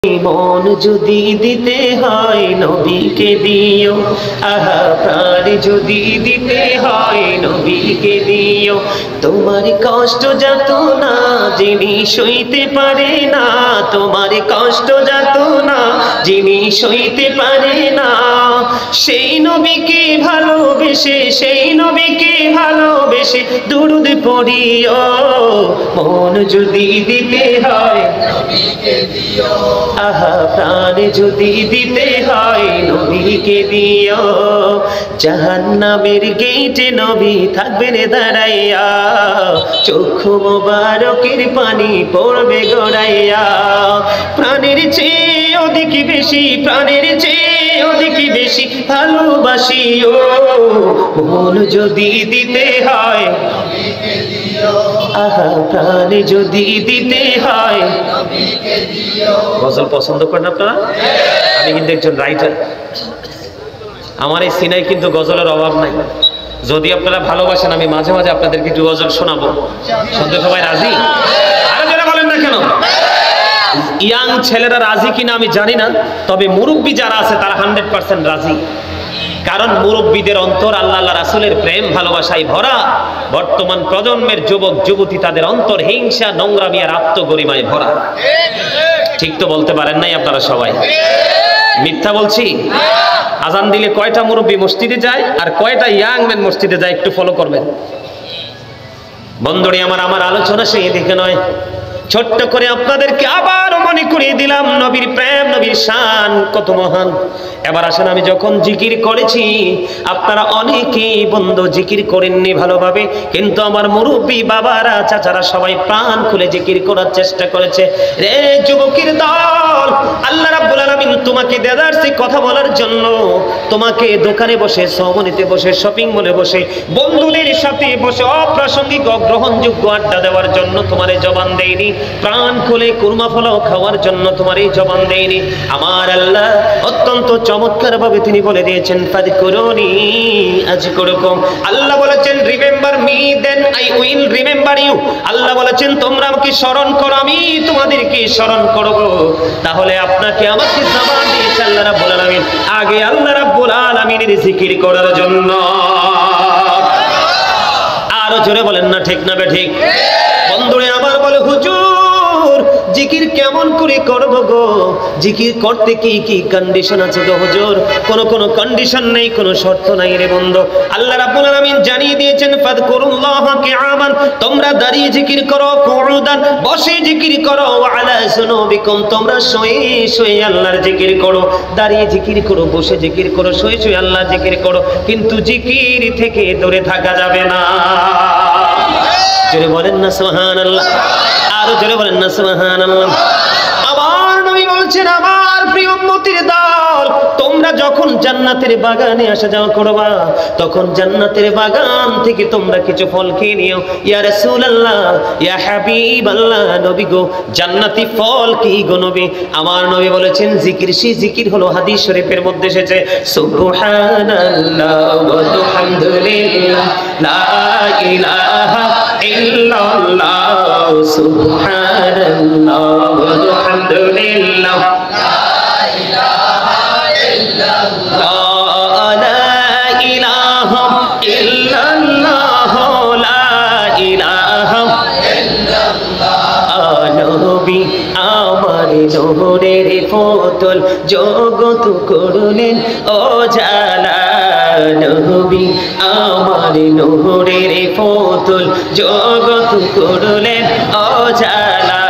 মন যদি দিতে হয় নবীকে দিও, আহা প্রাণ যদি দিতে হয় নবীকে দিও। তোমার কষ্ট যত না যিনি সইতে পারে না, তোমার কষ্ট যত না যিনি সইতে পারে না, সেই নবীকে ভালোবেসে, সেই নবীকে ভালোবেসে দুরূদ পড়িও। মন যদি দিতে হয় নবীকে দিও, আহা প্রাণ যদি দিতে হয় নবীকে দিও। জাহান্নামের গেটে নবী থাকবেন দাঁড়াইয়া, চক্ষু মোবারকের পানি পড়বে গড়াইয়া। প্রাণের চেয়ে অধিক বেশি, প্রাণের চেয়ে অধিক বেশি ভালোবাসিও। মন যদি দিতে হয় নবীকে দিও, আহা প্রাণ যদি দিতে হয় নবীকে দিও। গজল পছন্দ করেন আপনারা? আমি কিন্তু একজন রাইটার, আমার এই সিনাই কিন্তু গজলের অভাব নাই। যদি আপনারা ভালোবাসেন আমি মাঝে মাঝে আপনাদেরকে একটু গজল শোনাবো। শুনতে সবাই রাজি? আরো যারা বলেন না কেন? ইয়াং ছেলেরা রাজি কিনা আমি জানি না, তবে মুরব্বী যারা আছে তারা 100% রাজি। কারণ মুরব্বীদের অন্তর আল্লাহ আল্লাহ রাসূলের প্রেম ভালোবাসায় ভরা। বর্তমান প্রজন্মের যুবক যুবতী তাদের অন্তর হিংসা নোংরামি আর আত্মগরিমায় ভরা। ঠিক তো বলতে পারেন নাই আপনারা সবাই? মিথ্যা বলছি? আজান দিলে কয়টা মুরব্বী মসজিদে যায় আর কয়টা ইয়াং ম্যান মসজিদে যায় একটু ফলো করবেন। বন্ধুরে আমার, আমার আলোচনা সেই দিকে নয়, ছোট্ট করে আপনাদেরকে আবার মনে করিয়ে দিলাম নবীর প্রেম, নবীর শান কত মহান। এবার আসেন, আমি যখন জিকির করেছি আপনারা অনেকেই বন্ধু জিকির করেননি ভালোভাবে, কিন্তু আমার মুরব্বী বাবারা চাচারা সবাই প্রাণ খুলে জিকির করার চেষ্টা করেছে। রে যুবকের দল, আল্লাহ রাব্বুল আলামিন তোমাকে দেদারসে কথা বলার জন্য, তোমাকে দোকানে বসে, সহমনিতে বসে, শপিং মলে বসে, বন্ধুদের সাথে বসে অপ্রাসঙ্গিক অগ্রহণযোগ্য আড্ডা দেওয়ার জন্য তোমার এই জবান দেয়নি। প্রাণ খুলে কুরমা ফলাও খাওয়ার জন্য তোমার এই জবান দেয়নি। আমার আল্লাহ অত্যন্ত চমৎকার ভাবে তিনি বলে দিয়েছেন, ফাযকুরুনি আযকুরুকুম। আল্লাহ বলেছেন, remember me then I will remember you. আল্লাহ বলেছেন, তোমরা আমাকে স্মরণ করো, আমি তোমাদেরকে স্মরণ করব। তাহলে আপনাকে আমাকে জবান দিয়েছে আল্লাহ রাব্বুল আলামিন, আগে আল্লাহ রাব্বুল আলামিনের জিকির করার জন্য। আরো জোরে বলেন না ঠিক না বেঠিক? বন্ধুরে আবার বলে, হুজুর জিকির কেমন করে করব গো? জিকির করতে কি কি কন্ডিশন আছে গো হুজুর? কোন কন্ডিশন নেই, কোনো শর্ত নাই রে বন্ধু। আল্লাহ রাব্বুল আলামিন জানিয়ে দিয়েছেন, ফাযকুরুল্লাহা কিয়ামান, তোমরা দাঁড়িয়ে জিকির করো, কুউদান বসে জিকির করো, ওয়া আলা সুনুবিকুম, তোমরা শুয়ে শুয়ে আল্লাহর জিকির করো। দাঁড়িয়ে জিকির করো, বসে জিকির করো, শুয়ে শুয়ে আল্লাহর জিকির করো, কিন্তু জিকির থেকে দূরে থাকা যাবে না। জোরে বলেন না সুবহানাল্লাহ? আরো জোরে বলেন না সুবহানাল্লাহ? আমার নবী বলছেন, আমার প্রিয় উম্মতের দল, তোমরা যখন জান্নাতের বাগানে আসা যাওয়া করবা, তখন জান্নাতের বাগান থেকে তোমরা কিছু ফল খেয়ে নিও। ইয়া রাসূলুল্লাহ, ইয়া হাবিবাল্লাহ, নবী গো জান্নাতি ফল কি গো নবী? আমার নবী বলেছেন, জিকির। সেই জিকির হলো হাদিস শরীফের মধ্যে এসেছে, সুবহানাল্লাহ ওয়া আলহামদুলিল্লাহ, লা ইলাহা ইল্লাল্লাহ, সুবহানাল্লাহ ওয়া আলহামদুলিল্লাহ, লা ইলাহা ইল্লাল্লাহ, লা ইলাহা ইল্লাল্লাহ, লা ইলাহা ইল্লাল্লাহ। নবী আমার নূরের পুতুল, জগৎ করলেন ওজালা। নবী আমার নূরের পুতুল, জগৎ করলেন ওজালা।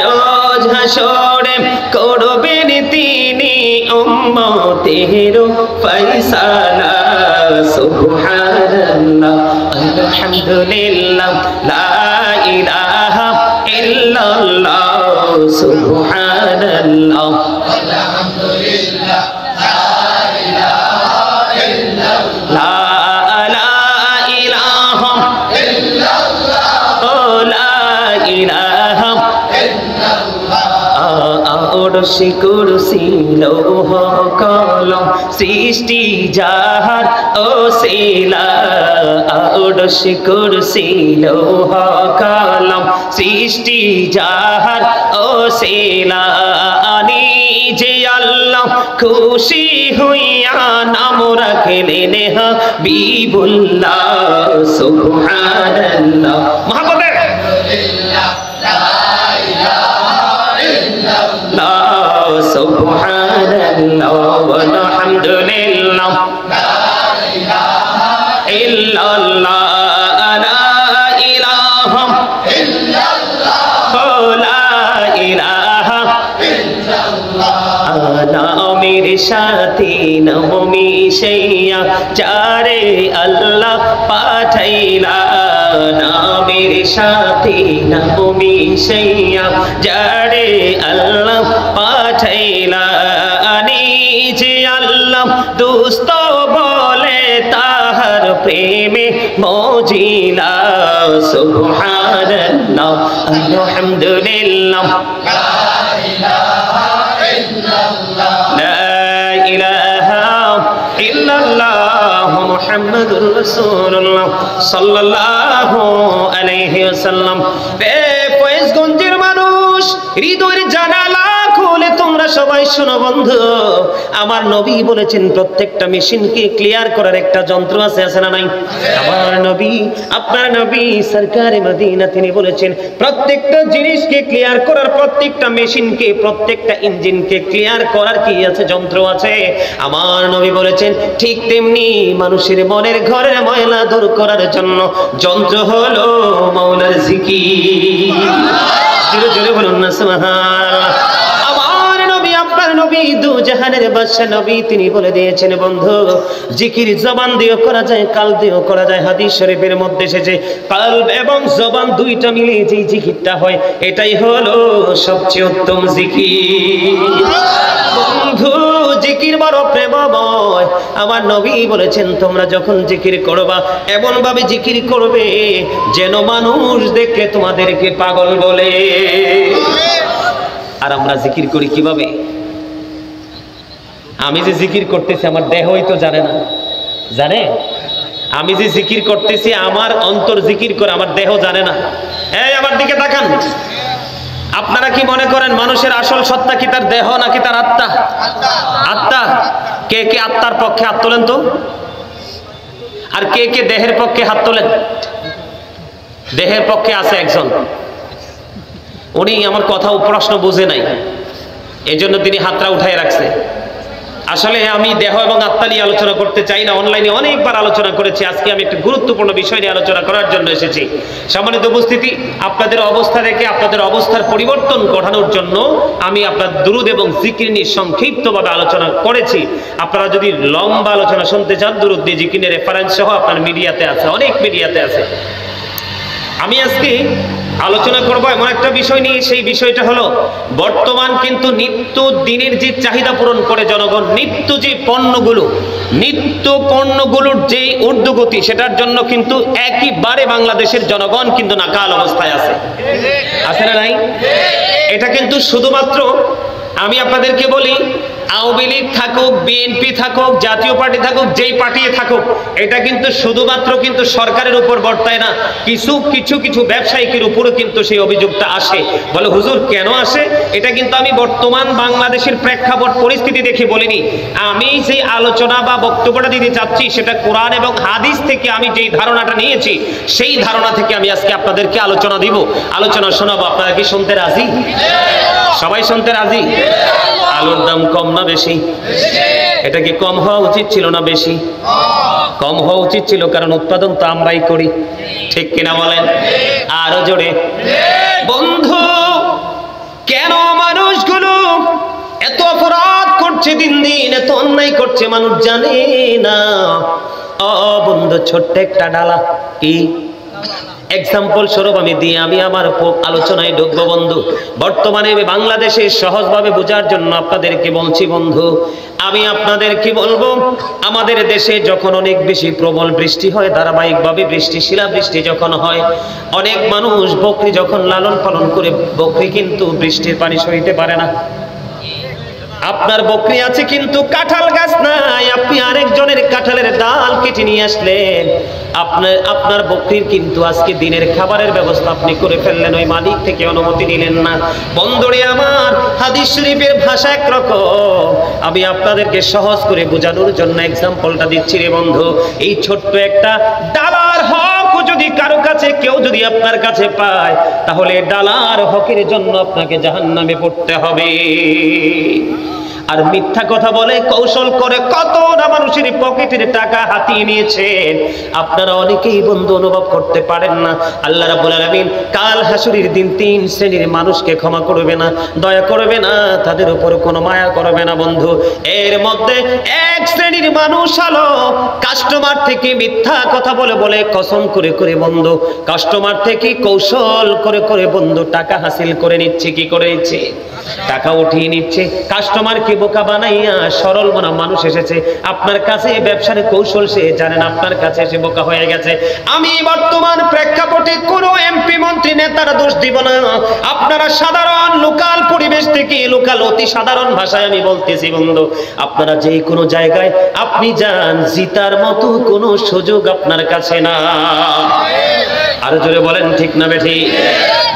রোজ হাসরে করবেন তিনি উম্মতের ফয়সালা। সুবহানাল্লাহ আলহামদুলিল্লাহ, লা ইলাহা ইল্লাল্লাহ, সুবহানাল্লাহ আলহামদুলিল্লাহ, লা ইলাহা ইল্লাল্লাহ, লা ইলাহা ইল্লাল্লাহ, লা ইলাহা ইল্লাল্লাহ। আরশে কুরসি লৌহ কলম সৃষ্টি যাহার ওসিলা আরশে কুরসি লৌহ কলম সৃষ্টি যাহার ওসিলা যে আল্লাহ খুশি হইয়া নাম রাখলেন হাবিবুল্লাহ সুবহানাল্লাহ মহব্বতে সুবহানাল্লাহ ওয়ালহামদুলিল্লাহ লা ইলাহা ইল্লাল্লাহ লা ইলাহা ইল্লাল্লাহ লা ইলাহা ইল্লাল্লাহ নামের সাথে নাম মিশাইয়া যারে আল্লাহ পাঠাইলা নামের সাথে নাম মিশাইয়া যারে আল্লাহ পাঠাইলা নিজে আল্লাহ দোস্ত বলে তাহার প্রেমে মজিলা সুবহানাল্লাহ আলহামদুলিল্লাহ লা ইলাহা ইল্লাল্লাহ মুহাম্মাদুর রাসূলুল্লাহ সাল্লাল্লাহু আলাইহি ওয়াসাল্লাম। ফয়েজগঞ্জের মানুষ হৃদয়ের জানালা খুলে তোমরা সবাই শোনো বন্ধু, আমার নবী বলেছেন প্রত্যেকটা মেশিনকে ক্লিয়ার করার একটা যন্ত্র আছে, আছে না নাই? আমার নবী, আপনার নবী সরকারে মদিনা তিনি বলেছেন প্রত্যেকটা জিনিসকে ক্লিয়ার করার, প্রত্যেকটা মেশিনকে, প্রত্যেকটা ইঞ্জিনকে ক্লিয়ার করার কি আছে? যন্ত্র আছে। আমার নবী বলেছেন ঠিক তেমনি মানুষের মনের ঘরের ময়লা দূর করার জন্য যন্ত্র হলো মাওলার জিকির। জোরে জোরে বলুন না সুবহানাল্লাহ। আমার নবী, আপনার নবী, দু জাহানের বাদশা নবী, তিনি বলে দিয়েছেন বন্ধু জিকির জবান দিয়েও করা যায়, কাল দিয়েও করা যায়। হাদিস শরীফের মধ্যে এসেছে কলব এবং জবান দুইটা মিলে যে জিকিরটা হয় এটাই হলো সবচেয়ে উত্তম জিকির। বন্ধু জিকির বড় প্রেমময়। আমার নবী বলেছেন তোমরা যখন জিকির করবা এমন ভাবে জিকির করবে যেন মানুষ দেখলে তোমাদেরকে পাগল বলে। আর আমরা জিকির করি কিভাবে? আমি যে জিকির করতেছি আমার দেহই তো জানে না, জানে? আমি যে জিকির করতেছি আমার অন্তর জিকির করে, আমার দেহ জানে না। এই আমার দিকে তাকান। আপনারা কি মনে করেন মানুষের আসল সত্তা কি তার দেহ নাকি তার আত্মা? আত্মা। কে কে আত্মার পক্ষে হাত তোলেন তো? আর কে কে দেহের পক্ষে হাত তোলেন? দেহের পক্ষে আছে একজন, উনি আমার কথা ও প্রশ্ন বুঝে নাই, এই জন্য তিনি হাতটা উঠায় রাখছে। আসলে আমি দেহ এবং আত্মা নিয়ে আলোচনা করতে চাই না, অনলাইনে অনেকবার আলোচনা করেছি। আজকে আমি একটা গুরুত্বপূর্ণ বিষয় নিয়ে আলোচনা করার জন্য এসেছি। সম্মানিত উপস্থিতি, আপনাদের অবস্থা দেখে আপনাদের অবস্থার পরিবর্তন ঘটানোর জন্য আমি আপনার দুরুদ এবং জিকির নিয়ে সংক্ষিপ্তভাবে আলোচনা করেছি। আপনারা যদি লম্বা আলোচনা শুনতে চান দুরুদ দিয়ে জিকিরের রেফারেন্স সহ আপনার মিডিয়াতে আছে, অনেক মিডিয়াতে আছে। আমি আজকে আলোচনা করব এমন একটা বিষয় নিয়ে, সেই বিষয়টা হলো বর্তমান কিন্তু নিত্য দিনের যে চাহিদা পূরণ করে জনগণ, নিত্য যে পণ্যগুলোর যে ঊর্ধ্বগতি, সেটার জন্য কিন্তু একইবারে বাংলাদেশের জনগণ কিন্তু নাকাল অবস্থায় আছে, আছে না নাই? এটা কিন্তু শুধুমাত্র আমি আপনাদেরকে বলি, আওয়ামী লীগ থাকুক, বিএনপি থাকুক, জাতীয় পার্টি থাকুক, যেই পার্টি থাকুক, এটা কিন্তু শুধুমাত্র কিন্তু সরকারের উপর বর্তায় না, কিছু ব্যবসায়িকের উপরও কিন্তু সেই অভিযোগটা আসে। বলে হুজুর কেন আসে? এটা কিন্তু আমি বর্তমান বাংলাদেশের প্রেক্ষাপট পরিস্থিতি দেখে বলিনি। আমি যে আলোচনা বা বক্তব্যটা দিতে চাচ্ছি সেটা কোরআন এবং হাদিস থেকে আমি যেই ধারণাটা নিয়েছি সেই ধারণা থেকে আমি আজকে আপনাদেরকে আলোচনা দিব, আলোচনা শোনাবো। আপনারা কি শুনতে রাজি? সবাই শুনতে রাজি? আলুর দাম কম না বেশি? এটা কি কম হওয়া উচিত ছিল না বেশি? কম হওয়া উচিত ছিল, কারণ উৎপাদন তো আমরাই করি, ঠিক কিনা বলেন? আরো জোরে। বন্ধু কেন মানুষগুলো এত অপরাধ করছে, দিন দিন এত অন্যায় করছে, মানুষ জানে না। বন্ধু ছোট্ট একটা ডালা, কি এক্সাম্পল স্বরূপ আমি দিয়ে আমি আমার আলোচনায় ঢুকবো বন্ধু। বর্তমানে বাংলাদেশে সহজভাবে বোঝার জন্য আপনাদেরকে বলছি বন্ধু, আমি আপনাদেরকে বলবো আমাদের দেশে যখন অনেক বেশি প্রবল বৃষ্টি হয়, ধারাবাহিকভাবে বৃষ্টি, শিলাবৃষ্টি যখন হয়, অনেক মানুষ বকরি যখন লালন পালন করে, বকরি কিন্তু বৃষ্টির পানি সইতে পারে না, আপনার বকরি আছে কিন্তু কাঁঠাল গাছ নাই, আপনি আরেকজনের কাঁঠালের ডাল কেটে নিয়ে আসলেন, আপনার বকরির কিন্তু আজকে দিনের খাবারের ব্যবস্থা আপনি করে ফেললেন, ওই মালিক থেকে অনুমতি নিলেন না। বন্ধুরে আমার, হাদিস শরীফের ভাষা একরকম, আমি আপনাদেরকে সহজ করে বোঝানোর জন্য এক্সাম্পলটা দিচ্ছি রে বন্ধু। এই ছোট্ট একটা ডালার হক যদি কারো কাছে, কেউ যদি আপনার কাছে পায়, তাহলে ডালার হকের জন্য আপনাকে জাহান্নামে পড়তে হবে। আর মিথ্যা কথা বলে কৌশল করে কত না মানুষের পকেটের টাকা হাতিয়ে নিয়েছেন, আপনারা অনেকেই বন্ধু অনুভব করতে পারেন না। আল্লাহ রাব্বুল আলামিন কাল হাসরের দিন 3 শ্রেণীর মানুষকে ক্ষমা করবে না, দয়া করবে না, তাদের উপর কোনো মায়া করবে না বন্ধু। এর মধ্যে এক শ্রেণীর মানুষ হলো কাস্টমার থেকে মিথ্যা কথা বলে বলে, কসম করে করে বন্ধু কাস্টমার থেকে কৌশল করে করে বন্ধু টাকা হাসিল করে নিচ্ছে। কি করে নিচ্ছে? টাকা উঠিয়ে নিচ্ছে। কাস্টমারকে বোকা বানাইয়া সরল মনা মানুষ এসেছে আপনার কাছে, ব্যবসার কৌশল সে জানেন, আপনার কাছে এসে বোকা হয়ে গেছে। আমি বর্তমান প্রেক্ষাপটে কোনো এমপি মন্ত্রী নেতার দোষ দিব না, আপনারা সাধারণ লোকাল পরিবেশ থেকে, লোকাল অতি সাধারণ ভাষায় আমি বলতেছি বন্ধু, আপনারা যে কোনো জায়গায় আপনি যান, জিতার মতো কোনো সুযোগ আপনার কাছে না। আরো জোরে বলেন ঠিক না বেঠি?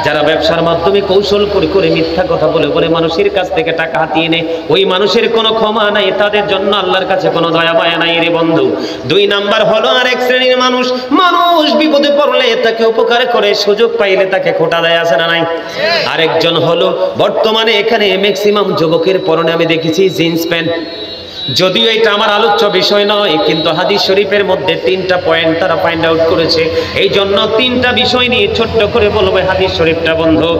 যারা ব্যবসার মাধ্যমে কৌশল করে করে মিথ্যা কথা বলে বলে মানুষের কাছ থেকে টাকা হাতিয়ে নেয়, ওই মানুষের কোনো ক্ষমা নাই, তাদের জন্য আল্লাহর কাছে কোনো দয়া মায়া নাই রে বন্ধু। 2 নাম্বার হলো আরেক শ্রেণীর মানুষ, মানুষ বিপদে পড়লে তাকে উপকার করে, সুযোগ পাইলে তাকে খোটা দেয়, আছে না নাই? আরেকজন হলো বর্তমানে এখানে ম্যাক্সিমাম যুবকের পরনে আমি দেখেছি জিন্স প্যান্ট। যদিও এটা আমার আলোচ্য বিষয় নয়, কিন্তু হাদিস শরীফের মধ্যে 3টা পয়েন্ট তারা ফাইন্ড আউট করেছে, এই জন্য 3টা বিষয় নিয়ে ছোট্ট করে বলবো হাদিস শরীফটা বন্ধু।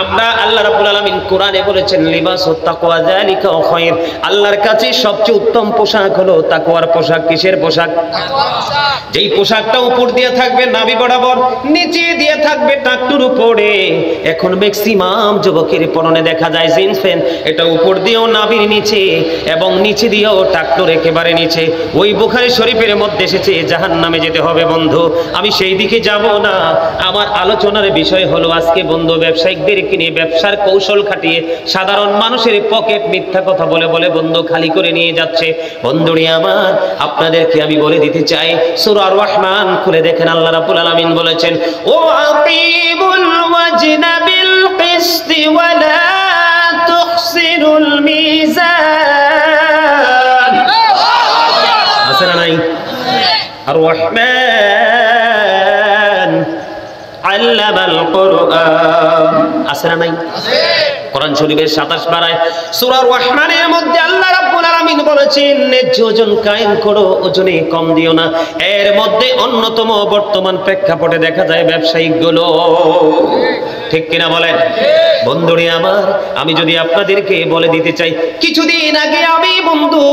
আমরা আল্লাহ রাব্বুল আলামিন কোরআনে বলেছেন লিবাসুত তাকওয়া যালিকা খায়র, আল্লাহর কাছে সবচেয়ে উত্তম পোশাক হলো তাকওয়ার পোশাক। কিসের পোশাক? তাকওয়ার পোশাক। যেই পোশাকটা উপর দিয়ে থাকবে নাভি বরাবর, নিচে দিয়ে থাকবে টাকটুর উপরে। এখন ম্যাক্সিমাম যুবকের পরনে দেখা যায় জিন্স প্যান্ট, এটা উপর দিয়েও নাভির নিচে এবং নিচে দিয়েও টাকটুর একেবারে নিচে। ওই বুখারী শরীফের মধ্যে এসেছে জাহান্নামে যেতে হবে বন্ধু। আমি সেই দিকে যাব না, আমার আলোচনার বিষয় হলো আজকে বন্ধু ব্যবসায়িকদেরকে নিয়ে ব্যবসার কৌশল খাটিয়ে সাধারণ মানুষের পকেট মিথ্যা কথা বলে বলে বন্ধু খালি করে নিয়ে যাচ্ছে। বন্ধুরি আমার, আপনাদেরকে আমি বলে দিতে চাই, সূরা আর-রহমান খুলে দেখেন, আল্লাহ রাব্বুল আলামিন বলেছেন ও আকিমুল ওয়াজনা বিল কিসতি ওয়া লা তুখসিরুল মিজান। আছে না নাই? আর-রহমান আল্লামাল কুরআন, আছে না নাই? কোরআন শরীফের 27 পারায় সূরা আর-রহমানের মধ্যে আল্লাহ রাব্বুল আলামিন বলেছেন ন্যায্য ওজন কায়েম করো, ওজনে কম দিও না। এর মধ্যে অন্যতম বর্তমান প্রেক্ষাপটে দেখা যায় ব্যবসায়িকগুলো, ঠিক কিনা বলেন? বন্ধুরে আমার, আমি যদি আপনাদেরকে বলে দিতে চাই, কিছুদিন আগে আমি বন্ধু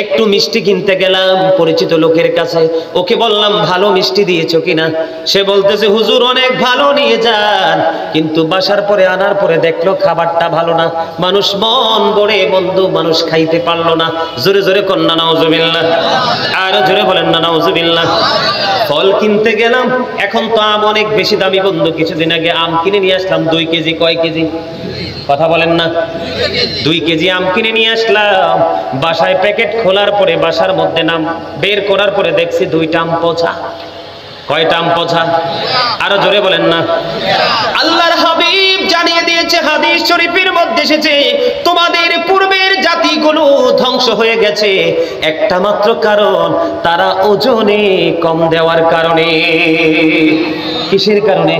একটু মিষ্টি কিনতে গেলাম পরিচিত লোকের কাছে, ওকে বললাম ভালো মিষ্টি দিয়েছো কিনা? সে বলতেছে হুজুর অনেক ভালো, নিয়ে যান। কিন্তু বাসার পরে আনার পরে দেখলো খাবারটা ভালো না, মানুষ মন ভরে বন্ধু মানুষ খাইতে পারলো না। জোরে জোরে কন্যা নাউজুবিল্লাহ, আর জোরে বলেন না নাউজুবিল্লাহ। ফল কিনতে গেলাম, এখন তো আম অনেক বেশি দামি বন্ধু, কিছুদিন আগে আম কিনে নিয়ে আসলাম 2 কেজি। কয় কেজি? কথা বলেন না। 2 কেজি আম কিনে নিয়ে আসলাম, বাসায় প্যাকেট খোলার পরে বাসার মধ্যে নাম বের করার পরে দেখছি 2টা আম পচা। কয়টা আম পচা? আরো জোরে বলেন না। আল্লাহর হাবিব জানিয়ে দিয়েছে, হাদিস শরীফের মধ্যে এসেছে, তোমাদের পূর্বের জাতিগুলো ধ্বংস হয়ে গেছে একটা মাত্র কারণ, তারা ওজনে কম দেওয়ার কারণে। কিসের কারণে?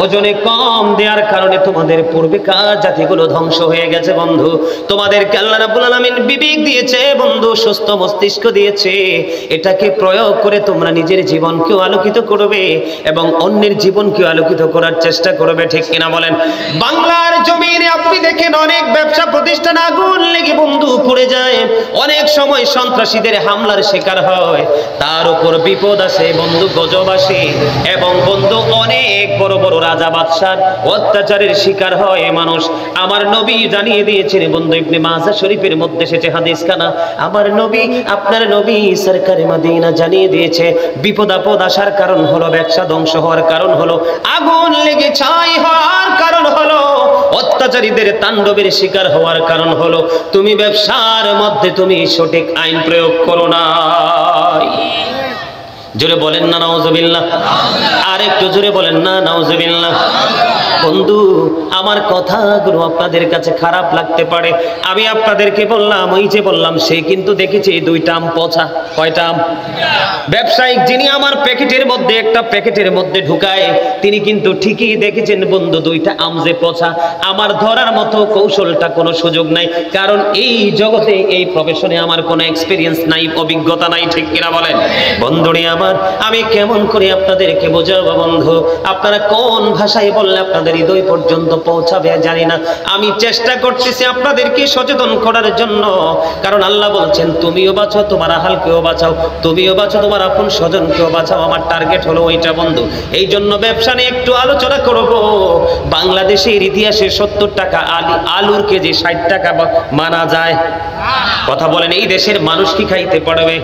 ওজনে কম দেওয়ার কারণে তোমাদের পূর্বেকার জাতিগুলো ধ্বংস হয়ে গেছে বন্ধু। তোমাদেরকে আল্লাহ রাব্বুল আলামিন বিবেক দিয়েছে বন্ধু, সুস্থ মস্তিষ্ক দিয়েছে, এটাকে প্রয়োগ করে তোমরা নিজের জীবনকেও আলোকিত করবে এবং অন্যের জীবনকেও আলোকিত করার চেষ্টা করবে, ঠিক কিনা বলেন? বাংলার জমিনে আপনি দেখেন অনেক ব্যবসা প্রতিষ্ঠান আগুন লেগে বন্ধু পড়ে যায়, অনেক সময় সন্ত্রাসীদের হামলার শিকার হয়, তার উপর বিপদ আসে বন্ধু, গজব আসে এবং বন্ধু অনেক বড় বড় রাজা বাদশার অত্যাচারের শিকার হয় মানুষ। আমার নবী জানিয়ে দিয়েছেন বন্ধু, ইবনে মাজাহ শরীফের মধ্যে এসেছে হাদিসখানা, আমার নবী আপনার নবী সরকারে মদিনা জানিয়ে দিয়েছে বিপদ আপদ আসার কারণ হলো, ব্যবসা ধ্বংস হওয়ার কারণ হলো, আগুন লেগে ছাই হওয়ার কারণ হলো, অত্যাচারীদের তাণ্ডবের শিকার হওয়ার কারণ হলো তুমি ব্যবসার মধ্যে তুমি সঠিক আইন প্রয়োগ করো না। জোরে বলেন না নাউজুবিল্লাহ, আর একটু জোরে বলেন না নাউজুবিল্লাহ। বন্ধু আমার কথাগুলো আপনাদের কাছে খারাপ লাগতে পারে, আমি আপনাদেরকে বললাম, ওই যে বললাম সে কিন্তু দেখেছি দুইটা আম পচা। কয়টা আম? ব্যবসায়িক যিনি আমার প্যাকেটের মধ্যে একটা প্যাকেটের মধ্যে ঢুকায় তিনি কিন্তু ঠিকই দেখেছেন বন্ধু দুইটা আম যে পচা। আমার ধরার মতো কৌশলটা কোনো সুযোগ নাই, কারণ এই জগতে এই প্রফেশনে আমার কোনো এক্সপিরিয়েন্স নাই, অভিজ্ঞতা নাই, ঠিক কিনা বলেন বন্ধুরে আমার। আমি কেমন করে আপনাদেরকে বোঝাবো বন্ধু, আপনারা কোন ভাষায় বললে আপনাদের হৃদয় পর্যন্ত পৌঁছাবে জানি না। আমি চেষ্টা করতেছি আপনাদেরকে সচেতন করার জন্য, কারণ আল্লাহ বলছেন তুমিও বাঁচাও তোমার আহালকেও বাঁচাও, তুমিও বাঁচাও তোমার আপন স্বজনকেও বাঁচাও। আমার টার্গেট হলো ওইটা বন্ধু। এই জন্য ব্যবসা নিয়ে একটু আলোচনা করব। বাংলাদেশের ইতিহাসে 70 টাকা আলুর কেজি 60 টাকা মানা যায়? কথা বলেন, এই দেশের মানুষ কি খাইতে পারবে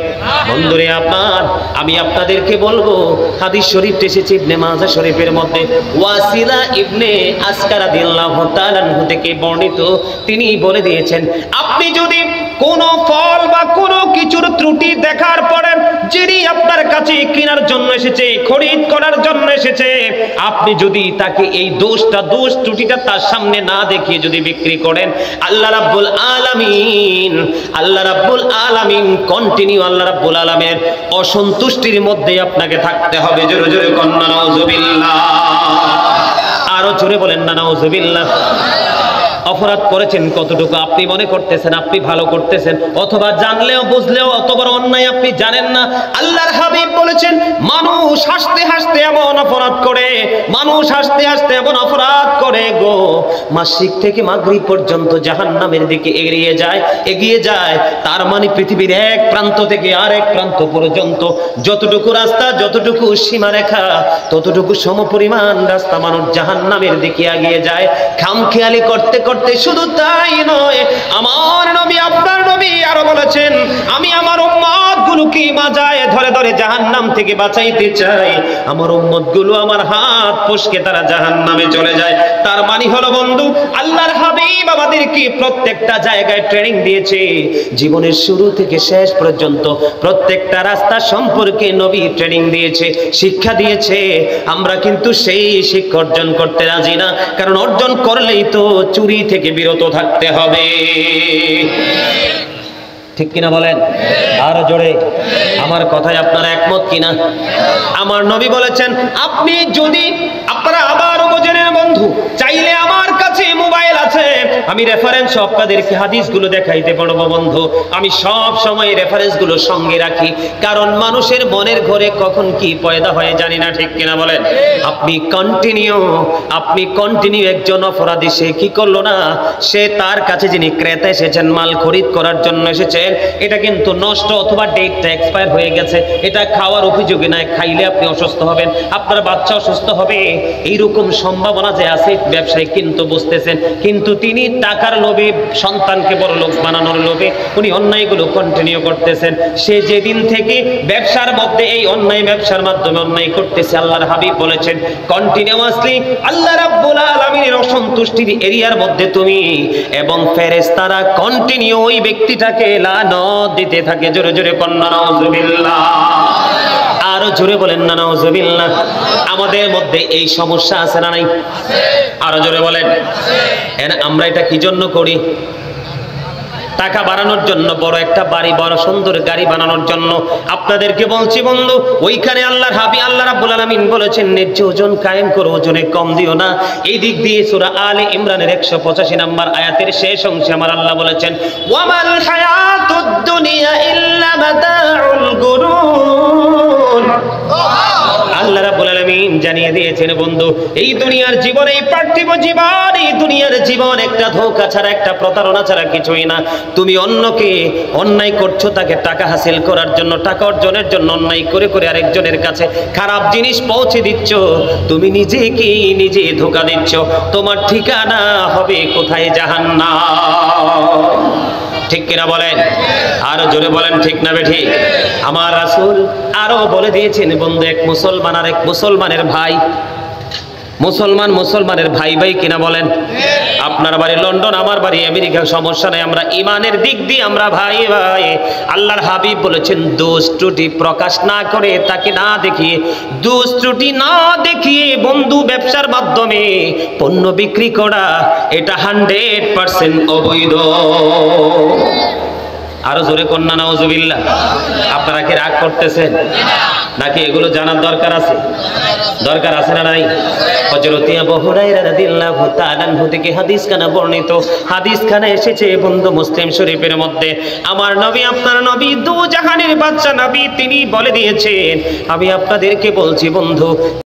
বন্ধুরে আপনার? আমি আপনাদেরকে বলবো হাদিস শরীফ এসেছে ইবনে মাজাহ শরীফের মধ্যে, ওয়াসিলা ইবনে আসকার রাদিয়াল্লাহু তাআলা আনহু থেকে বর্ণিত, তিনি বলে দিয়েছেন আপনি যদি কোন ফল বা কোন কিছুর ত্রুটি দেখার পরে যিনি আপনার কাছে কেনার জন্য এসেছে, খরিদ করার জন্য এসেছে, আপনি যদি তাকে এই দোষ ত্রুটিটা তার সামনে না দেখিয়ে যদি বিক্রি করেন, আল্লাহ রাব্বুল আলামিন কন্টিনিউ আল্লাহ রাব্বুল আলামিনের অসন্তুষ্টির মধ্যে আপনাকে থাকতে হবে। জোরে জোরে কন্না নাউজুবিল্লাহ, আরো জোরে বলেন না নাউজুবিল্লাহ। অপরাধ করেছেন কতটুকু আপনি মনে করতেছেন আপনি ভালো করতেছেন, অথবা জানলেও বুঝলেও অত বড় অন্যায় আপনি জানেন না। আল্লাহর হাবিব বলেছেন মানুষ হাসতে হাসতে এমন অপরাধ করে, মানুষ হাসতে হাসতে এমন অপরাধ করে গো, মাসিক থেকে মাগরিব পর্যন্ত জাহান্নামের দিকে এগিয়ে যায়। তার মানে পৃথিবীর এক প্রান্ত থেকে আরেক প্রান্ত পর্যন্ত যতটুকু রাস্তা, যতটুকু সীমারেখা, ততটুকু সমপরিমাণ রাস্তা মানুষ জাহান্নামের দিকে এগিয়ে যায়। খামখেয়ালি করতে করতে শুধু তাই নয়, আমার নবী আপনার নবী আরো বলেছেন আমি আমার উম্মতগুলোকে মাজায় ধরে ধরে জাহান্নাম থেকে বাঁচাইতে চাই, আমার উম্মতগুলো আমার হাত ফসকে তারা জাহান্নামে চলে যায়। তার মানে হলো বন্ধু আল্লাহর হাবিব আমাদেরকে প্রত্যেকটা জায়গায় ট্রেনিং দিয়েছে, জীবনের শুরু থেকে শেষ পর্যন্ত প্রত্যেকটা রাস্তা সম্পর্কে নবী ট্রেনিং দিয়েছে, শিক্ষা দিয়েছে। আমরা কিন্তু সেই শিক্ষা অর্জন করতে রাজি না, কারণ অর্জন করলেই তো চুরি থেকে বিরত থাকতে হবে, ঠিক কিনা বলেন? আর জোরে আমার কথায় আপনারা একমত কিনা? আমার নবী বলেছেন আপনি যদি আপনারা আবার বোঝেন বন্ধু, চাইলে আমার কাছে মোবাইল আছে, আমি রেফারেন্স আপনাদেরকে হাদিসগুলো দেখাইতে পারবো বন্ধু। আমি সব সময় রেফারেন্সগুলো সঙ্গে রাখি, কারণ মানুষের মনের ঘরে কখন কি পয়দা হয় জানি না, ঠিক কিনা বলেন? আপনি কন্টিনিউ একজন অপরাধী সে কি করলো না, সে তার কাছে যিনি ক্রেতা এসেছেন মাল খরিদ করার জন্য এসেছেন, এটা কিন্তু নষ্ট অথবা ডেটটা এক্সপায়ার হয়ে গেছে, এটা খাওয়ার উপযোগী নয়, খাইলে আপনি অসুস্থ হবেন, আপনার বাচ্চা অসুস্থ হবে, এইরকম সম্ভাবনা যে আছে ব্যবসায়ী কিন্তু বুঝতেছেন, কিন্তু তিনি টাকার লোভে সন্তানকে বড় লোক বানানোর লোভে উনি অন্যায়গুলো কন্টিনিউ করতেছেন। সে যেদিন থেকে ব্যবসার মধ্যে এই অন্যায় ব্যবসার মাধ্যমে অন্যায় করতেছে, আল্লাহর হাবিব বলেছেন কন্টিনিউয়াসলি আল্লাহ রাব্বুল আলামিনের অসন্তুষ্টির এরিয়ার মধ্যে তুমি এবং ফেরেশতারা কন্টিনিউ ওই ব্যক্তিটাকে লানত দিতে থাকে। জোরে জোরে কন্না নাউজুবিল্লাহ, আরো জোরে বলেন না নাউজুবিল্লাহ। আমাদের মধ্যে এই সমস্যা আছে না নাই? আরো জোরে বলেন। আমরা এটা কি জন্য করি? টাকা বাড়ানোর জন্য, বড় একটা বাড়ি, বড় সুন্দর গাড়ি বানানোর জন্য। আপনাদেরকে বলছি বন্ধু, ওইখানে আল্লাহর হাবিব আল্লাহ রাব্বুল আলামিন বলেছেন ন্যায্য ওজন কায়েম করো, ওজনে কম দিও না। এই দিক দিয়ে সূরা আলে ইমরানের 185 নম্বর আয়াতের শেষ অংশে আমার আল্লাহ বলেছেন ওয়ামাল হায়াতুদ দুনিয়া ইল্লা মাতাউল গুরুর। আল্লাহ রাব্বুল আলামিন হাকিম জানিয়ে দিয়েছেন বন্ধু, এই দুনিয়ার জীবন, এই পার্থিব জীবন, এই দুনিয়ার জীবন একটা ধোঁকা ছাড়া, একটা প্রতারণা ছাড়া কিছুই না। তুমি অন্যকে অন্যায় করছো, তাকে টাকা হাসিল করার জন্য, টাকা অর্জনের জন্য অন্যায় করে করে আরেকজনের কাছে খারাপ জিনিস পৌঁছে দিচ্ছ, তুমি নিজেকে নিজে ধোঁকা দিচ্ছ। তোমার ঠিকানা হবে কোথায়? জাহান্নাম। ঠিক কিনা বলেন? আরো জোরে বলেন, ঠিক না বেঠিক? আমার রাসূল আরো বলে দিয়েছেন বন্ধু, এক মুসলমান আর এক মুসলমানের ভাই, মুসলমানের ভাই ভাই কিনা বলেন? আপনার বাড়ি লন্ডন, আমার বাড়ি আমেরিকা, সমস্যা নাই, আমরা ইমানের দিক দিয়ে আমরা ভাই ভাই। আল্লাহর হাবিব বলেছেন, দোষ ত্রুটি প্রকাশ না করে, তাকে না দেখিয়ে, দোষ ত্রুটি না দেখিয়ে বন্ধু ব্যবসার মাধ্যমে পণ্য বিক্রি করা, এটা 100% অবৈধ। আরো জোরে কন্যা নাউজুবিল্লাহ। আপনারা কি রাগ করতেছেন নাকি? এগুলো জানার দরকার আছে, দরকার আছে না নাই? হযরত আবু হুরায়রা রাদিয়াল্লাহু তাআলা আনহু থেকে হাদিস খানা বর্ণিত, হাদিস খানা এসেছে বন্ধু মুসলিম শরীফের মধ্যে। আমার নবী, আপনার নবী, দু জাহানের বাদশা নবী, তিনি বলে দিয়েছেন, আমি আপনাদেরকে বলছি বন্ধু,